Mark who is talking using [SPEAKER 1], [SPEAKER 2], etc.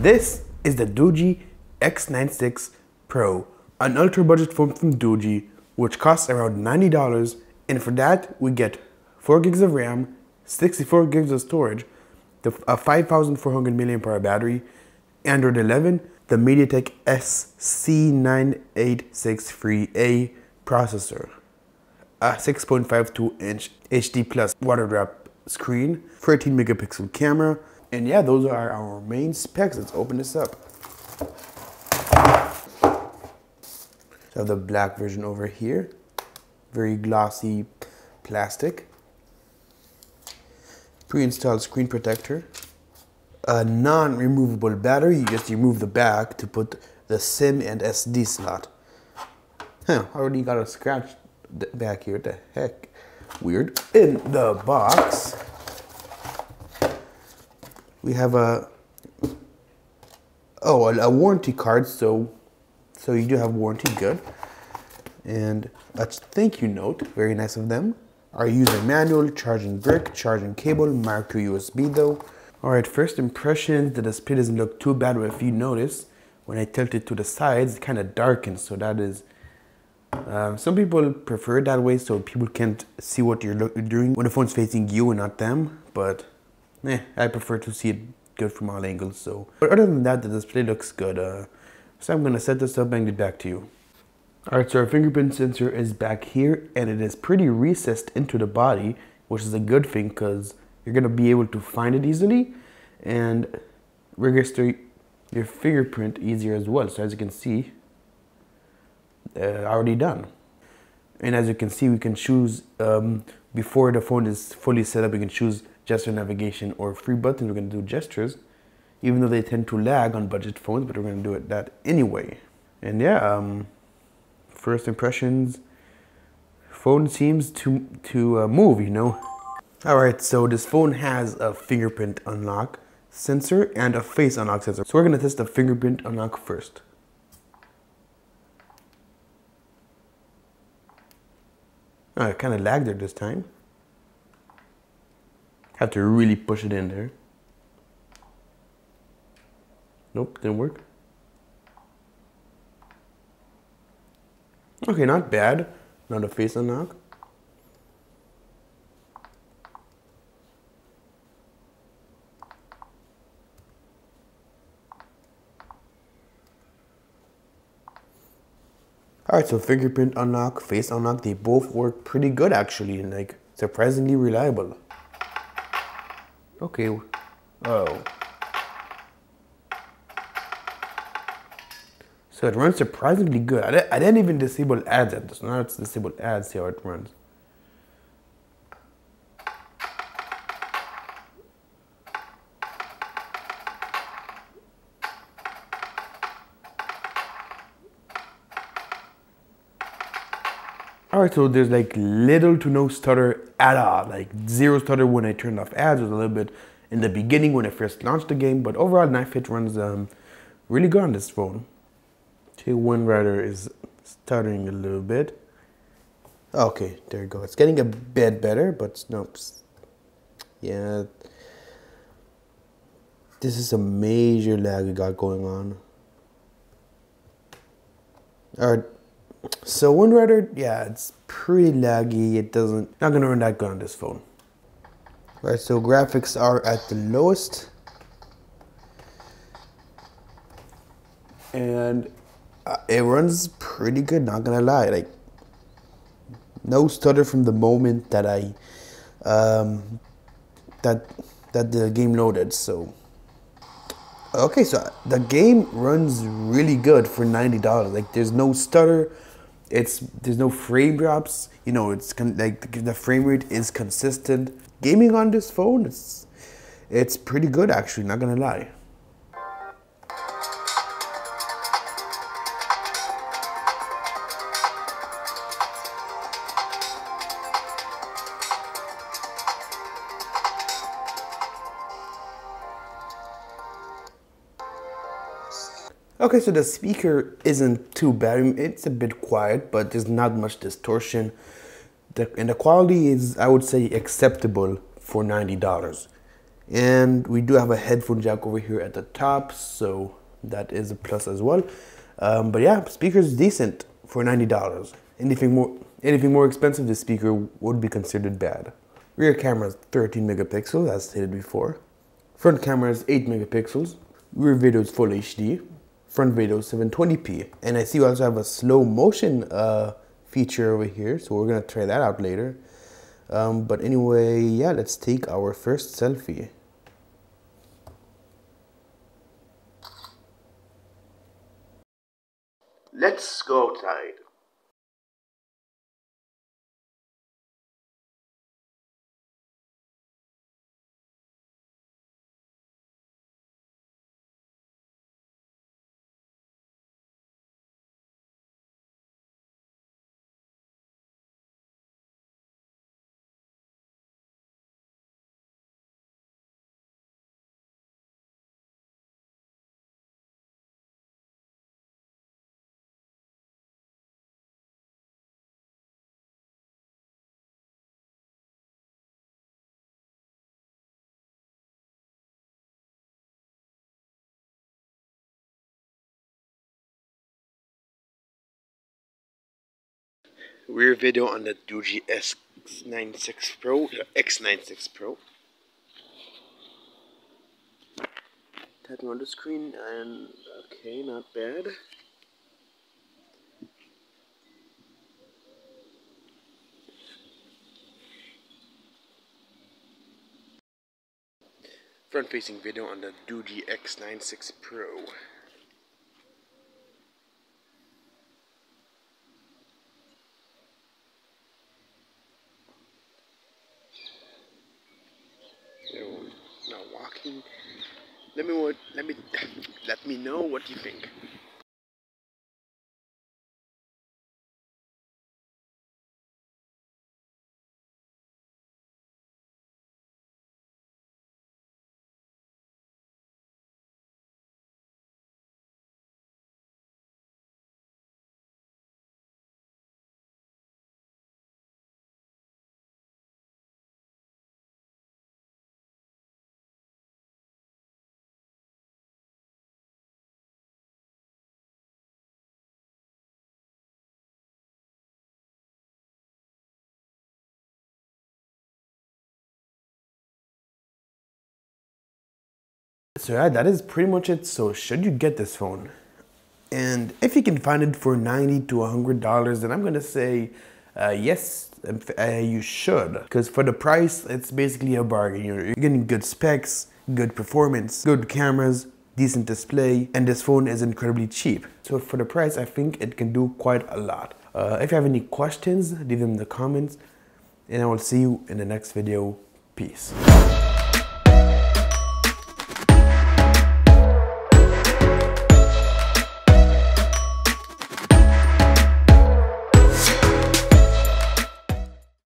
[SPEAKER 1] This is the Doogee X96 Pro, an ultra budget phone from Doogee, which costs around $90, and for that we get 4 gigs of RAM, 64 gigs of storage, a 5400 mAh battery, Android 11, the MediaTek SC9863A processor, a 6.52-inch HD plus water drop screen, 13 megapixel camera, and yeah, those are our main specs. Let's open this up. So I have the black version over here, very glossy plastic, pre-installed screen protector, a non-removable battery. You just remove the back to put the SIM and SD slot. Already got a scratch back here. What the heck? Weird. In the box, we have a warranty card. So you do have warranty, good. And a thank you note, very nice of them. Our user manual, charging brick, charging cable, marked to USB though. Alright, first impressions, the display doesn't look too bad, but if you notice, when I tilt it to the sides, it kind of darkens, so that is, some people prefer it that way, so people can't see what you're doing when the phone's facing you and not them, but I prefer to see it good from all angles, so. But other than that, the display looks good, so I'm going to set this up and get back to you. Alright, so our fingerprint sensor is back here, and it is pretty recessed into the body, which is a good thing because you're going to be able to find it easily and register your fingerprint easier as well. So as you can see, already done. And as you can see, we can choose, before the phone is fully set up, we can choose gesture navigation or free buttons. We're going to do gestures, even though they tend to lag on budget phones, but we're going to do it that anyway. And yeah, first impressions, phone seems to move, you know. Alright, so this phone has a fingerprint unlock sensor and a face unlock sensor. So we're going to test the fingerprint unlock first. Oh, it kind of lagged there this time. Have to really push it in there. Nope, didn't work. Okay, not bad. Now the face unlock. Alright, so fingerprint unlock, face unlock, they both work pretty good actually, and like surprisingly reliable. Okay, oh. So it runs surprisingly good. I didn't even disable ads at this. Now it's disabled ads, see how it runs. Alright, so there's like little to no stutter at all. Like zero stutter when I turned off ads. It was a little bit in the beginning when I first launched the game, but overall knife it runs really good on this phone. One rider is stuttering a little bit. Okay, there you go. It's getting a bit better, but nope. Yeah. This is a major lag we got going on. Alright. So one rider, yeah, it's pretty laggy. Not gonna run that good on this phone. Right, so graphics are at the lowest. And it runs pretty good, not gonna lie. Like, no stutter from the moment that I that the game loaded. So okay, so the game runs really good for $90. Like, there's no stutter, there's no frame drops. You know, it's like the frame rate is consistent. Gaming on this phone, it's pretty good actually, not gonna lie. Okay, so the speaker isn't too bad. I mean, it's a bit quiet, but there's not much distortion. And the quality is, I would say, acceptable for $90. And we do have a headphone jack over here at the top, so that is a plus as well. But yeah, speaker's decent for $90. Anything more expensive, this speaker would be considered bad. Rear camera is 13 megapixels, as stated before. Front camera is 8 megapixels. Rear video is full HD. Front video is 720p. And I see you also have a slow motion feature over here, so we're gonna try that out later. But anyway, yeah, let's take our first selfie. Let's go outside. Rear video on the Doogee X96 Pro, X96 Pro. Tapping on the screen, and okay, not bad. Front-facing video on the Doogee X96 Pro. Now walking. Let me know what you think. So yeah, that is pretty much it. So should you get this phone? And if you can find it for $90 to $100, then I'm gonna say yes, you should. Because for the price, it's basically a bargain. You're getting good specs, good performance, good cameras, decent display, and this phone is incredibly cheap. So for the price, I think it can do quite a lot. If you have any questions, leave them in the comments, and I will see you in the next video. Peace.